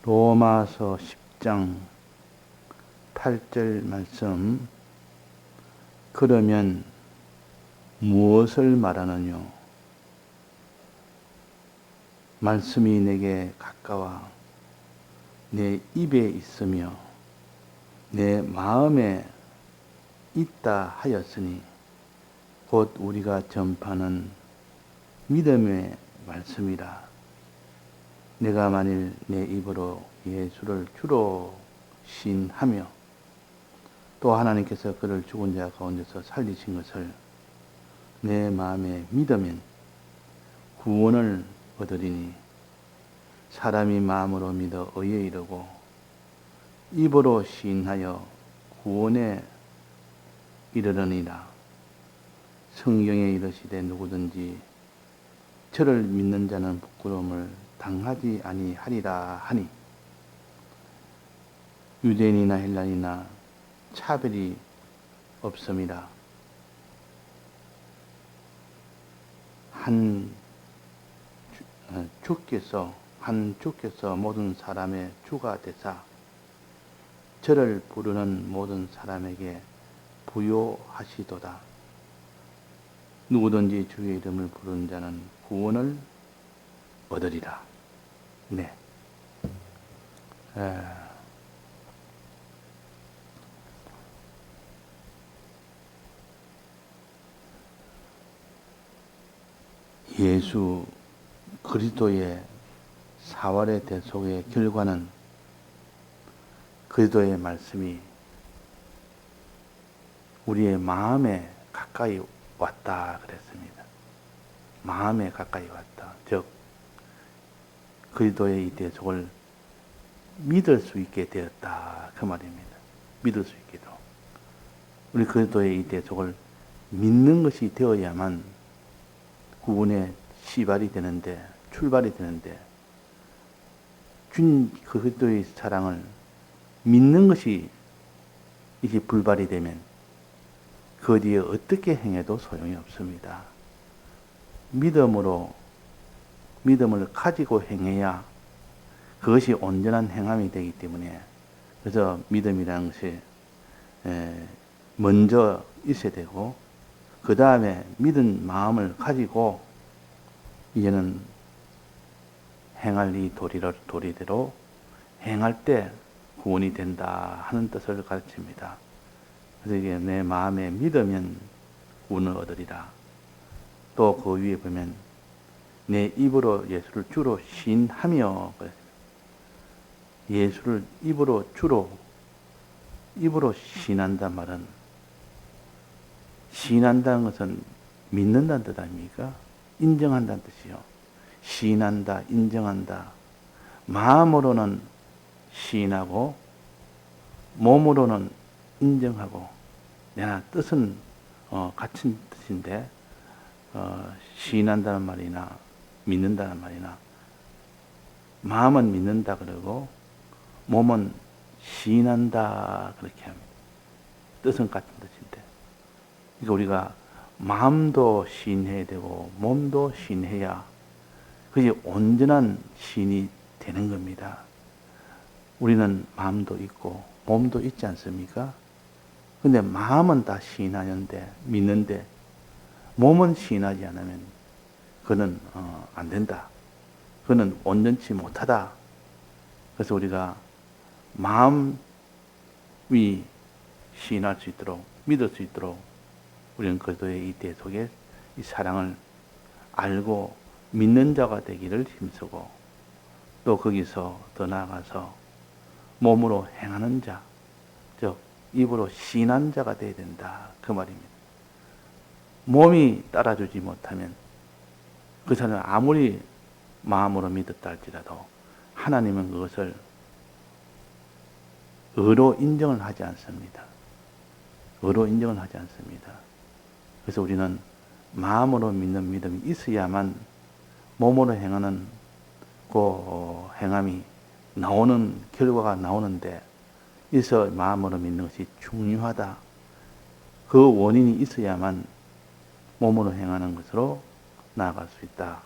로마서 10장 8절 말씀. 그러면 무엇을 말하느뇨? 말씀이 내게 가까워 내 입에 있으며 내 마음에 있다 하였으니 곧 우리가 전파하는 믿음의 말씀이라. 내가 만일 내 입으로 예수를 주로 시인하며 또 하나님께서 그를 죽은 자 가운데서 살리신 것을 내 마음에 믿으면 구원을 얻으리니 사람이 마음으로 믿어 의에 이르고 입으로 시인하여 구원에 이르느니라. 성경에 이르시되 누구든지 저를 믿는 자는 부끄러움을 당하지 아니하리라 하니 유대인이나 헬라인이나 차별이 없음이라. 한 주께서 모든 사람의 주가 되사 저를 부르는 모든 사람에게 부요하시도다. 누구든지 주의 이름을 부르는 자는 구원을 얻으리라. 네. 예수 그리스도의 사활의 대속의 결과는 그리스도의 말씀이 우리의 마음에 가까이 왔다 그랬습니다. 마음에 가까이 왔다. 즉 그리스도의 이 대속을 믿을 수 있게 되었다 그 말입니다. 믿을 수 있게도. 우리 그리스도의 이 대속을 믿는 것이 되어야만 구원의 시발이 되는데, 출발이 되는데, 준 그리스도의 사랑을 믿는 것이 이게 불발이 되면 그 뒤에 어떻게 행해도 소용이 없습니다. 믿음을 가지고 행해야 그것이 온전한 행함이 되기 때문에, 그래서 믿음이라는 것이 먼저 있어야 되고, 그 다음에 믿은 마음을 가지고 이제는 행할 이 도리대로 행할 때 구원이 된다 하는 뜻을 가르칩니다. 그래서 이게 내 마음에 믿으면 구원을 얻으리라. 또 그 위에 보면 내 입으로 예수를 주로 시인하며, 예수를 입으로 시인한단 말은, 시인한다는 것은 믿는다는 뜻 아닙니까? 인정한다는 뜻이요. 시인한다, 인정한다. 마음으로는 시인하고 몸으로는 인정하고, 내가 뜻은 같은 뜻인데 시인한다는 말이나 믿는다는 말이나, 마음은 믿는다 그러고 몸은 시인한다 그렇게 합니다. 뜻은 같은 뜻인데, 그러니까 우리가 마음도 시인해야 되고 몸도 시인해야 그게 온전한 시인이 되는 겁니다. 우리는 마음도 있고 몸도 있지 않습니까? 근데 마음은 다 시인하는데, 믿는데 몸은 시인하지 않으면 그는 안 된다. 그는 온전치 못하다. 그래서 우리가 마음이 시인할 수 있도록, 믿을 수 있도록 우리는 그리스도의 이 대속의 이 사랑을 알고 믿는 자가 되기를 힘쓰고, 또 거기서 더 나아가서 몸으로 행하는 자, 즉 입으로 시인한 자가 되어야 된다 그 말입니다. 몸이 따라주지 못하면 그 사람은 아무리 마음으로 믿었다 할지라도 하나님은 그것을 의로 인정을 하지 않습니다. 의로 인정을 하지 않습니다. 그래서 우리는 마음으로 믿는 믿음이 있어야만 몸으로 행하는 그 행함이 나오는 결과가 나오는데, 있어 마음으로 믿는 것이 중요하다. 그 원인이 있어야만 몸으로 행하는 것으로 나아갈 수 있다.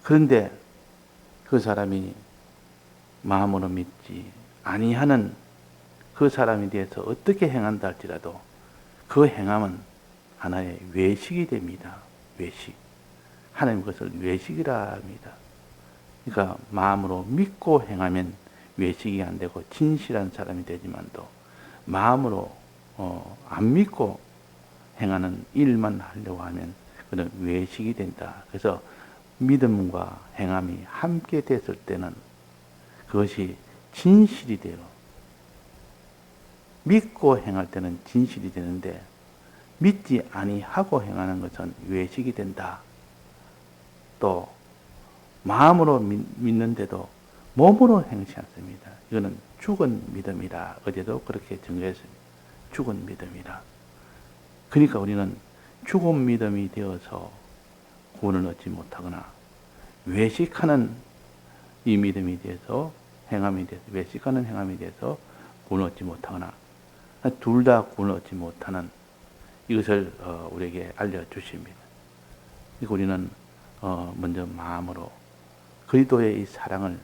그런데 그 사람이 마음으로 믿지 아니하는 그 사람에 대해서 어떻게 행한다 할지라도 그 행함은 하나의 외식이 됩니다. 외식. 하나님 그것을 외식이라 합니다. 그러니까 마음으로 믿고 행하면 외식이 안 되고 진실한 사람이 되지만도 마음으로 안 믿고 행하는 일만 하려고 하면 그는 외식이 된다. 그래서 믿음과 행함이 함께 됐을 때는 그것이 진실이 돼요. 믿고 행할 때는 진실이 되는데 믿지 아니하고 행하는 것은 외식이 된다. 또 마음으로 믿는데도 몸으로 행치 않습니다. 이거는 죽은 믿음이라 어제도 그렇게 정리했습니다. 죽은 믿음이라. 그러니까 우리는 죽은 믿음이 되어서 구원을 얻지 못하거나 외식하는 이 믿음이 돼서 행함이 돼서 외식하는 행함이 돼서 구원을 얻지 못하거나 둘 다 구원을 얻지 못하는 이것을 우리에게 알려주십니다. 그리고 우리는 먼저 마음으로 그리스도의 이 사랑을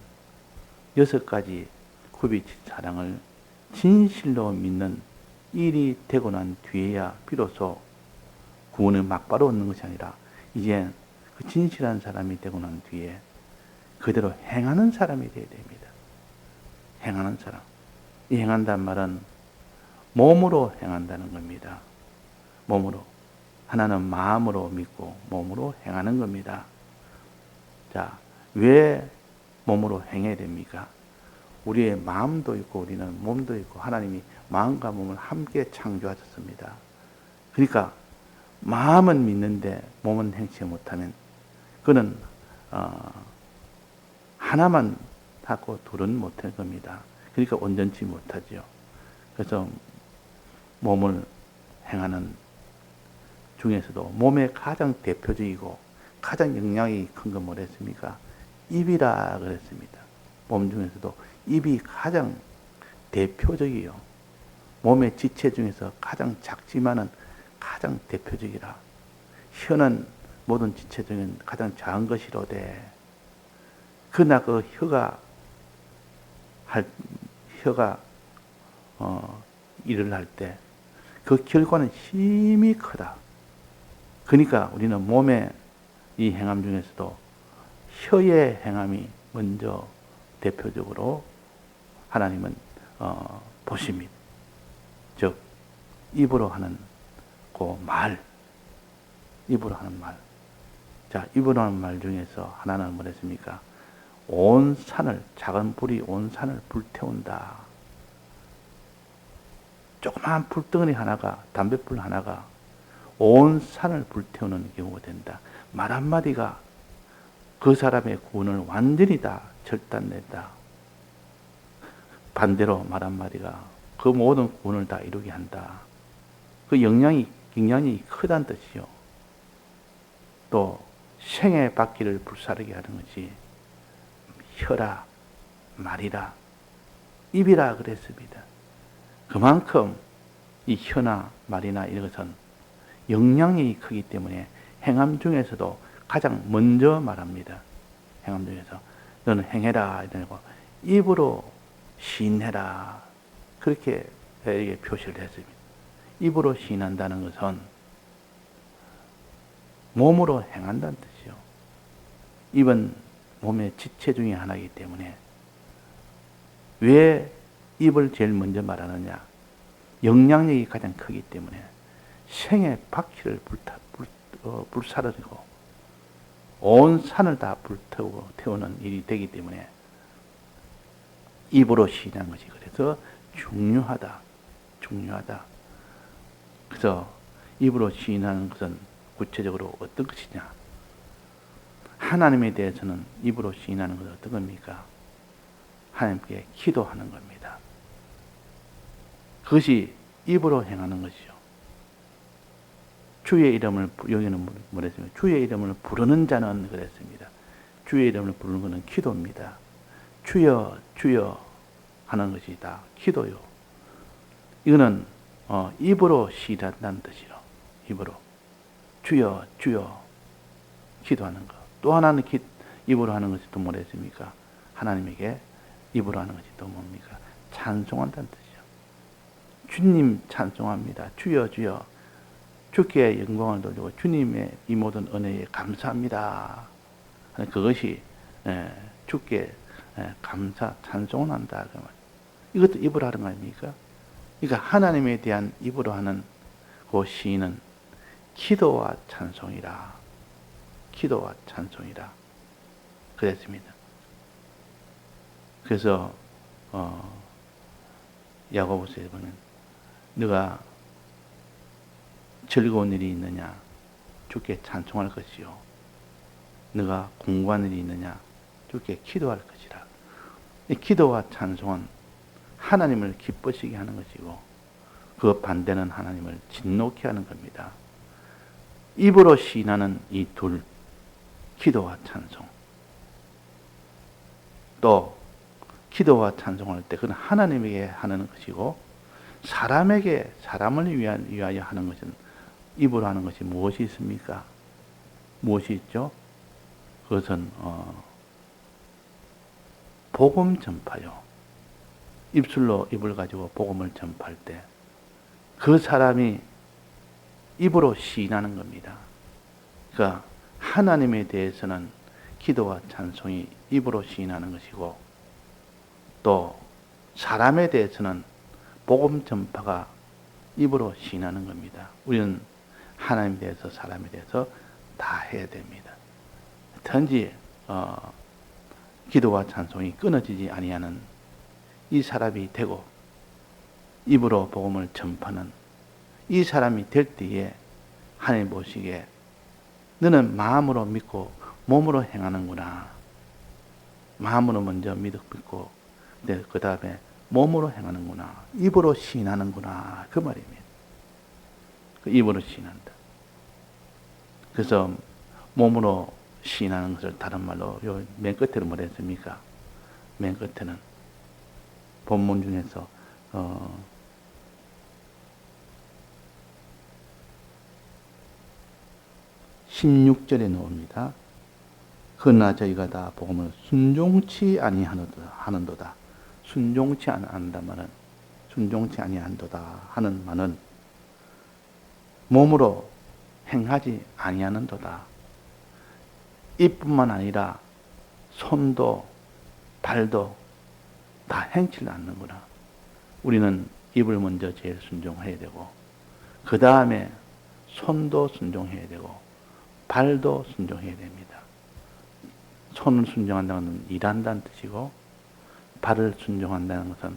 6가지 굽이친 사랑을 진실로 믿는 일이 되고 난 뒤에야 비로소 구원을 막바로 얻는 것이 아니라 이제 그 진실한 사람이 되고 난 뒤에 그대로 행하는 사람이 되어야 됩니다. 행하는 사람. 이 행한다는 말은 몸으로 행한다는 겁니다. 몸으로. 하나는 마음으로 믿고 몸으로 행하는 겁니다. 자, 왜 몸으로 행해야 됩니까? 우리의 마음도 있고 우리는 몸도 있고 하나님이 마음과 몸을 함께 창조하셨습니다. 그러니까 마음은 믿는데 몸은 행치 못하면 그는 하나만 하고 둘은 못할 겁니다. 그러니까 온전치 못하죠. 그래서 몸을 행하는 중에서도 몸의 가장 대표적이고 가장 영향이 큰 건 뭐랬습니까? 입이라 그랬습니다. 몸 중에서도 입이 가장 대표적이요. 몸의 지체 중에서 가장 작지만은 가장 대표적이라. 혀는 모든 지체 중에 가장 작은 것이로되 그러나 그 혀가 일을 할 때 그 결과는 힘이 크다. 그러니까 우리는 몸의 이 행함 중에서도 혀의 행함이 먼저 대표적으로 하나님은 보십니다. 즉 입으로 하는 그 말, 입으로 하는 말. 자, 입으로 하는 말 중에서 하나는 뭐랬습니까? 온 산을, 작은 불이 온 산을 불태운다. 조그마한 불덩어리 하나가, 담뱃불 하나가 온 산을 불태우는 경우가 된다. 말 한마디가 그 사람의 구원을 완전히 다 절단낸다. 반대로 말 한마디가 그 모든 구원을 다 이루게 한다. 그 영향이 굉장히 크다는 뜻이요. 또 생의 바퀴를 불사르게 하는 것이 혀라, 말이라, 입이라 그랬습니다. 그만큼 이 혀나 말이나 이런 것은 영향이 크기 때문에 행함 중에서도 가장 먼저 말합니다. 행함 중에서 너는 행해라 이러고 입으로 시인해라 그렇게 표시를 했습니다. 입으로 시인한다는 것은 몸으로 행한다는 뜻이요. 입은 몸의 지체 중에 하나이기 때문에 왜 입을 제일 먼저 말하느냐? 영향력이 가장 크기 때문에 생의 바퀴를 불사르고 온 산을 다 불태우는 일이 되기 때문에 입으로 시인한 것이 그래서 중요하다. 그래서 입으로 시인하는 것은 구체적으로 어떤 것이냐? 하나님에 대해서는 입으로 시인하는 것은 어떤 겁니까? 하나님께 기도하는 겁니다. 그것이 입으로 행하는 것이죠. 주의 이름을, 여기는 뭐랬습니까? 주의 이름을 부르는 자는 그랬습니다. 주의 이름을 부르는 것은 기도입니다. 주여, 주여 하는 것이 다 기도요. 이거는 입으로 시인한다는 뜻이요. 입으로. 주여, 주여 기도하는 것. 또 하나는 입으로 하는 것이 또 뭐랬습니까? 하나님에게 입으로 하는 것이 또 뭡니까? 찬송한다는 뜻이죠. 주님 찬송합니다. 주여 주여 주께 영광을 돌리고 주님의 이 모든 은혜에 감사합니다. 그것이 주께 감사 찬송을 한다. 이것도 입으로 하는 거 아닙니까? 그러니까 하나님에 대한 입으로 하는 그 시인은 기도와 찬송이라. 기도와 찬송이라. 그랬습니다. 그래서 야고보서에 보면 네가 즐거운 일이 있느냐 주께 찬송할 것이요 네가 공부하는 일이 있느냐 주께 기도할 것이라. 이 기도와 찬송은 하나님을 기쁘시게 하는 것이고 그 반대는 하나님을 진노케 하는 겁니다. 입으로 시인하는 이 둘, 기도와 찬송. 또 기도와 찬송할 때 그건 하나님에게 하는 것이고 사람에게 사람을 위하여 하는 것은 입으로 하는 것이 무엇이 있습니까? 무엇이 있죠? 그것은 복음 전파요. 입술로 입을 가지고 복음을 전파할 때 그 사람이 입으로 시인하는 겁니다. 그러니까 하나님에 대해서는 기도와 찬송이 입으로 시인하는 것이고 또 사람에 대해서는 복음 전파가 입으로 시인하는 겁니다. 우리는 하나님에 대해서 사람에 대해서 다 해야 됩니다. 단지 기도와 찬송이 끊어지지 아니하는 이 사람이 되고 입으로 복음을 전파하는 이 사람이 될 때에 하나님 보시기에 너는 마음으로 믿고 몸으로 행하는구나. 마음으로 먼저 믿고 그 다음에 몸으로 행하는구나. 입으로 시인하는구나. 그 말입니다. 그 입으로 시인한다. 그래서 몸으로 시인하는 것을 다른 말로 맨 끝에는 뭐라 했습니까? 맨 끝에는 본문 중에서 16절에 나옵니다. 그러나 저희가 다 복음을 순종치 아니하는도다. 순종치 않는다마는 순종치 아니한도다 하는 말은 몸으로 행하지 아니하는도다. 입뿐만 아니라 손도 발도 다 행치를 않는구나. 우리는 입을 먼저 제일 순종해야 되고 그 다음에 손도 순종해야 되고 발도 순종해야 됩니다. 손을 순종한다는 것은 일한다는 뜻이고 발을 순종한다는 것은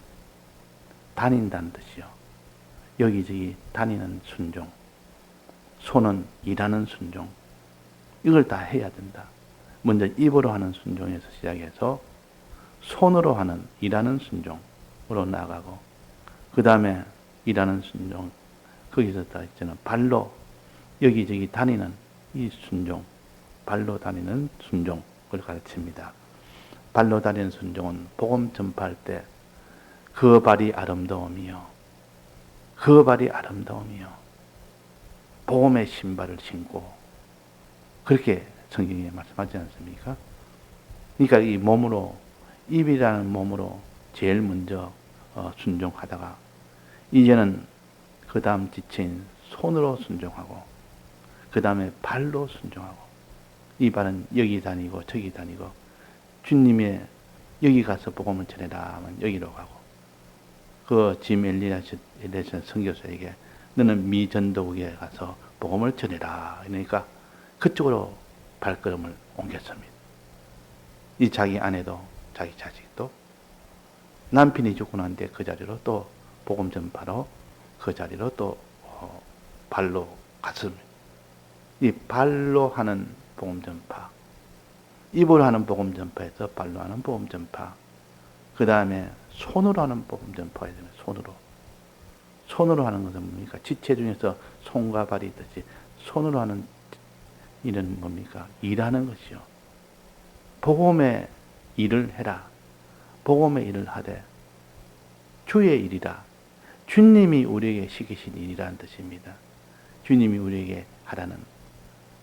다닌다는 뜻이요. 여기저기 다니는 순종, 손은 일하는 순종, 이걸 다 해야 된다. 먼저 입으로 하는 순종에서 시작해서 손으로 하는 일하는 순종으로 나가고 그 다음에 일하는 순종, 거기서 다 있잖아. 발로 여기저기 다니는 이 순종, 발로 다니는 순종을 가르칩니다. 발로 다니는 순종은 복음 전파할 때 그 발이 아름다움이요. 그 발이 아름다움이요. 복음의 신발을 신고 그렇게 성경에 말씀하지 않습니까? 그러니까 이 몸으로 입이라는 몸으로 제일 먼저 순종하다가 이제는 그 다음 지체인 손으로 순종하고 그 다음에 발로 순종하고 이 발은 여기 다니고 저기 다니고 주님의 여기 가서 복음을 전해라 하면 여기로 가고 그 짐 엘리야스 선교사에게 너는 미 전도국에 가서 복음을 전해라. 그러니까 그쪽으로 발걸음을 옮겼습니다. 이 자기 아내도 자기 자식도 남편이 죽고 난 뒤에 그 자리로 또 복음 전파로 그 자리로 또 발로 갔습니다. 이 발로 하는 복음 전파, 입으로 하는 복음 전파에서 발로 하는 복음 전파, 그 다음에 손으로 하는 복음 전파가 있습니다. 손으로 하는 것은 뭡니까? 지체 중에서 손과 발이 있듯이 손으로 하는 일은 뭡니까? 일하는 것이요. 복음의 일을 해라. 복음의 일을 하되 주의 일이라. 주님이 우리에게 시키신 일이라는 뜻입니다. 주님이 우리에게 하라는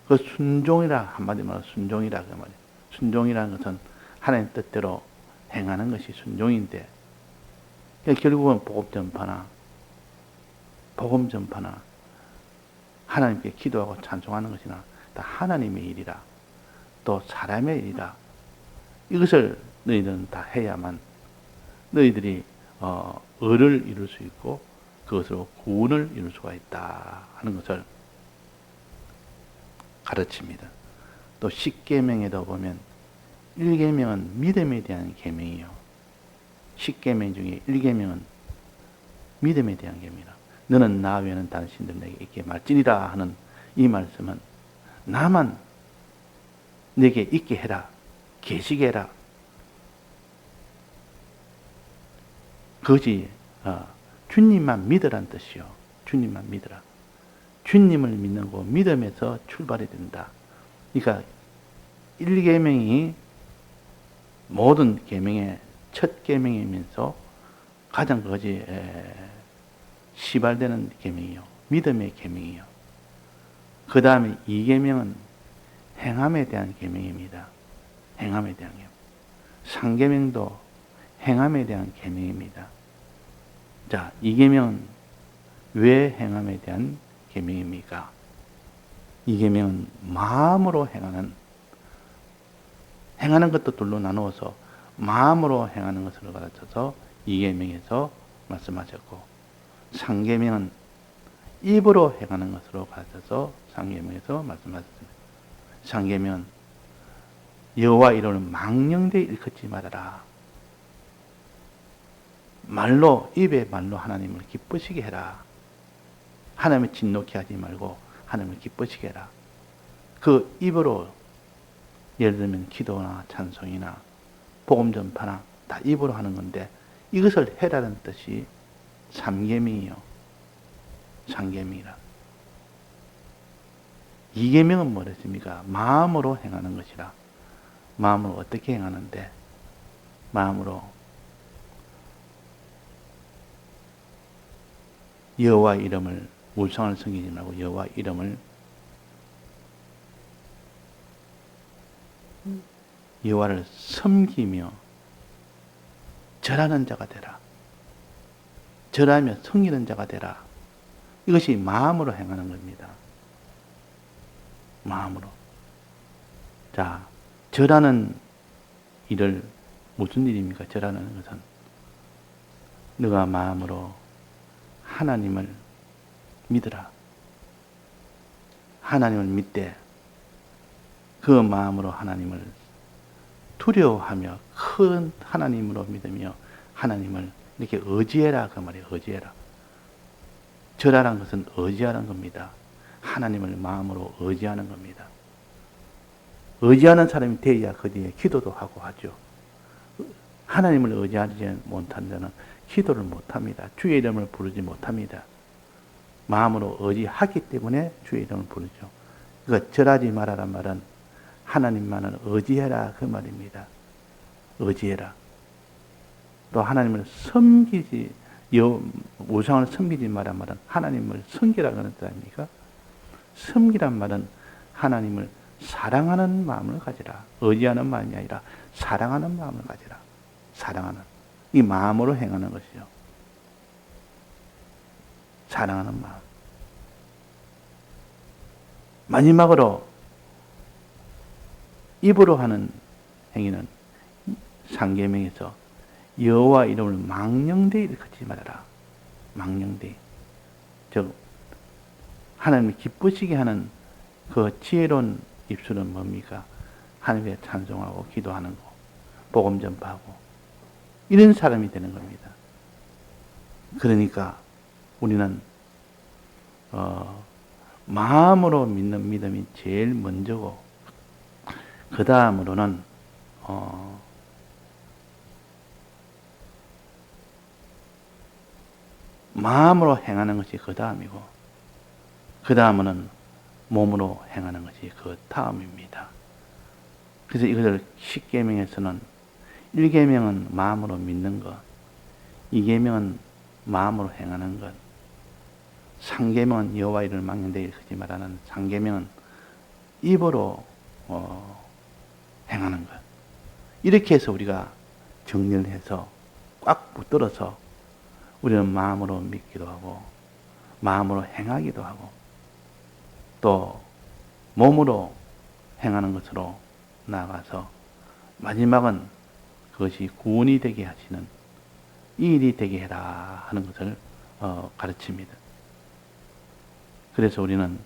그 순종이라 한마디 말로 순종이라 그 말이에요. 순종이라는 것은 하나님 뜻대로 행하는 것이 순종인데, 그러니까 결국은 복음 전파나 하나님께 기도하고 찬송하는 것이나 다 하나님의 일이라, 또 사람의 일이라, 이것을 너희들은 다 해야만 너희들이 의를 이룰 수 있고 그것으로 구원을 이룰 수가 있다 하는 것을 가르칩니다. 또 십계명에도 보면 1계명은 믿음에 대한 계명이요, 10계명 중에 1계명은 믿음에 대한 계명이라. 너는 나 외에는 다른 신들 내게 있게 말지니라 하는 이 말씀은 나만 내게 있게 해라, 계시게 해라, 그것이 주님만 믿으란 뜻이요. 주님만 믿으라. 주님을 믿는 거 믿음에서 출발이 된다. 그러니까 1계명이 모든 계명의 첫 계명이면서 가장 그것이 시발되는 계명이요, 믿음의 계명이요. 그 다음에 2계명은 행함에 대한 계명입니다. 행함에 대한 계명. 3계명도 행함에 대한 계명입니다. 자, 2계명은 왜 행함에 대한 계명입니까? 2계명은 마음으로 행하는 것도 둘로 나누어서 마음으로 행하는 것을 가르쳐서 2계명에서 말씀하셨고, 3계명은 입으로 행하는 것으로 가르쳐서 3계명에서 말씀하셨습니다. 3계명은 여호와 이름을 망령되이 일컫지 말아라. 입의 말로 하나님을 기쁘시게 해라. 하나님을 진노케 하지 말고 하나님을 기쁘시게 해라. 그 입으로, 예를 들면 기도나 찬송이나 복음 전파나 다 입으로 하는 건데, 이것을 해라는 뜻이 3계명이요. 3계명이라. 2계명은 뭐랬습니까? 마음으로 행하는 것이라. 마음으로 어떻게 행하는데? 마음으로 여호와 이름을, 우상을 섬기지 말고 여호와 이름을, 여호와를 섬기며 절하는 자가 되라. 절하며 섬기는 자가 되라. 이것이 마음으로 행하는 겁니다. 마음으로. 자, 절하는 일을, 무슨 일입니까? 절하는 것은 너가 마음으로 하나님을 믿으라. 하나님을 믿되 그 마음으로 하나님을 두려워하며 큰 하나님으로 믿으며 하나님을 이렇게 의지해라, 그 말이에요. 의지해라. 절하라는 것은 의지하는 겁니다. 하나님을 마음으로 의지하는 겁니다. 의지하는 사람이 되어야 그 뒤에 기도도 하고 하죠. 하나님을 의지하지 못한 자는 기도를 못합니다. 주의 이름을 부르지 못합니다. 마음으로 의지하기 때문에 주의 이름을 부르죠. 그러니까 절하지 말아란 말은 하나님만을 의지해라, 그 말입니다. 의지해라. 또 하나님을 섬기지, 우상을 섬기지 말란 말은 하나님을 섬기라 그런 뜻 아닙니까? 섬기란 말은 하나님을 사랑하는 마음을 가지라. 의지하는 마음이 아니라 사랑하는 마음을 가지라. 사랑하는. 이 마음으로 행하는 것이죠. 사랑하는 마음. 마지막으로 입으로 하는 행위는 3계명에서 여호와 이름을 망령되이 일컫지 말아라. 망령되이. 즉 하나님을 기쁘시게 하는 그 지혜로운 입술은 뭡니까? 하나님께 찬송하고 기도하는 거, 복음 전파하고, 이런 사람이 되는 겁니다. 그러니까 우리는 마음으로 믿는 믿음이 제일 먼저고, 그 다음으로는 마음으로 행하는 것이 그 다음이고, 그 다음은 몸으로 행하는 것이 그 다음입니다. 그래서 이것을 10계명에서는 1계명은 마음으로 믿는 것, 2계명은 마음으로 행하는 것, 3계명은 여호와 이름을 망령되이 일컫지 말라는 3계명은 입으로 행하는 것. 이렇게 해서 우리가 정리를 해서 꽉 붙들어서 우리는 마음으로 믿기도 하고 마음으로 행하기도 하고 또 몸으로 행하는 것으로 나아가서 마지막은 그것이 구원이 되게 하시는 이 일이 되게 해라 하는 것을 가르칩니다. 그래서 우리는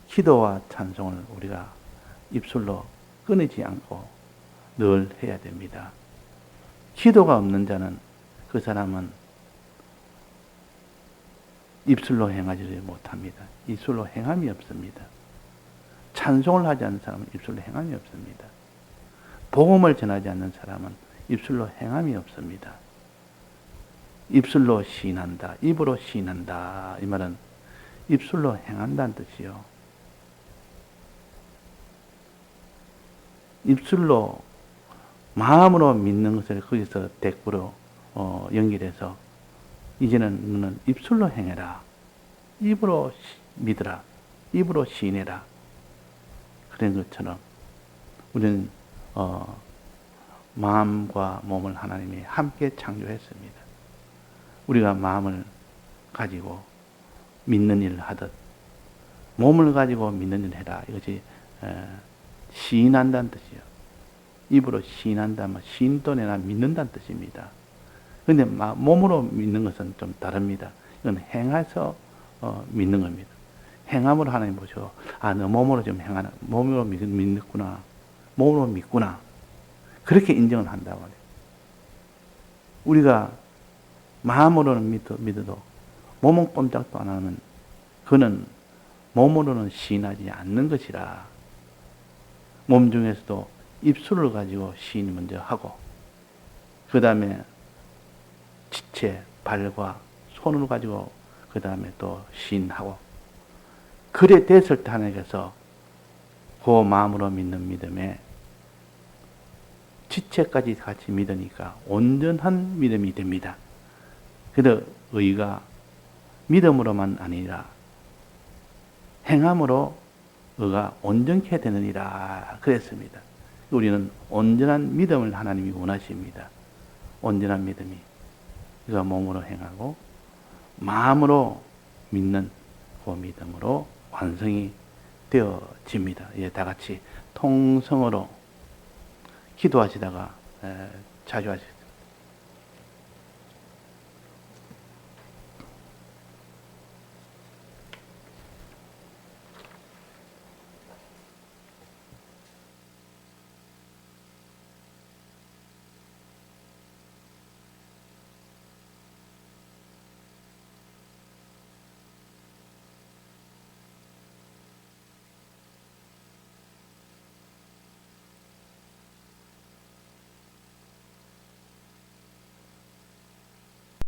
기도와 찬송을 우리가 입술로 끊이지 않고 늘 해야 됩니다. 기도가 없는 자는 그 사람은 입술로 행하지 못합니다. 입술로 행함이 없습니다. 찬송을 하지 않는 사람은 입술로 행함이 없습니다. 복음을 전하지 않는 사람은 입술로 행함이 없습니다. 입술로 시인한다, 입으로 시인한다. 이 말은 입술로 행한다는 뜻이요. 입술로 마음으로 믿는 것을 거기서 대꾸로 연결해서 이제는 너는 입술로 행해라. 입으로 믿으라. 입으로 시인해라. 그런 것처럼 우리는 마음과 몸을 하나님이 함께 창조했습니다. 우리가 마음을 가지고 믿는 일을 하듯 몸을 가지고 믿는 일을 해라. 이것이 시인한다는 뜻이요. 입으로 시인한다면 시인도 내나 믿는다는 뜻입니다. 그런데 몸으로 믿는 것은 좀 다릅니다. 이건 행해서 믿는 겁니다. 행함으로 하나님 보시고 너 몸으로 좀 행하나. 몸으로 믿구나. 몸으로 믿구나. 그렇게 인정을 한다고 해요. 우리가 마음으로는 믿어도 몸은 꼼짝도 안 하면 그는 몸으로는 시인하지 않는 것이라. 몸 중에서도 입술을 가지고 시인 먼저 하고 그 다음에 지체, 발과 손을 가지고 그 다음에 또 시인하고 그래 됐을 때 하나님께서 그 마음으로 믿는 믿음에 지체까지 같이 믿으니까 온전한 믿음이 됩니다. 그래서 의가 믿음으로만 아니라 행함으로 의가 온전케 되느니라 그랬습니다. 우리는 온전한 믿음을 하나님이 원하십니다. 온전한 믿음이 그가 몸으로 행하고 마음으로 믿는 그 믿음으로 완성이 되어집니다. 예, 다 같이 통성으로 기도하시다가 자주 하실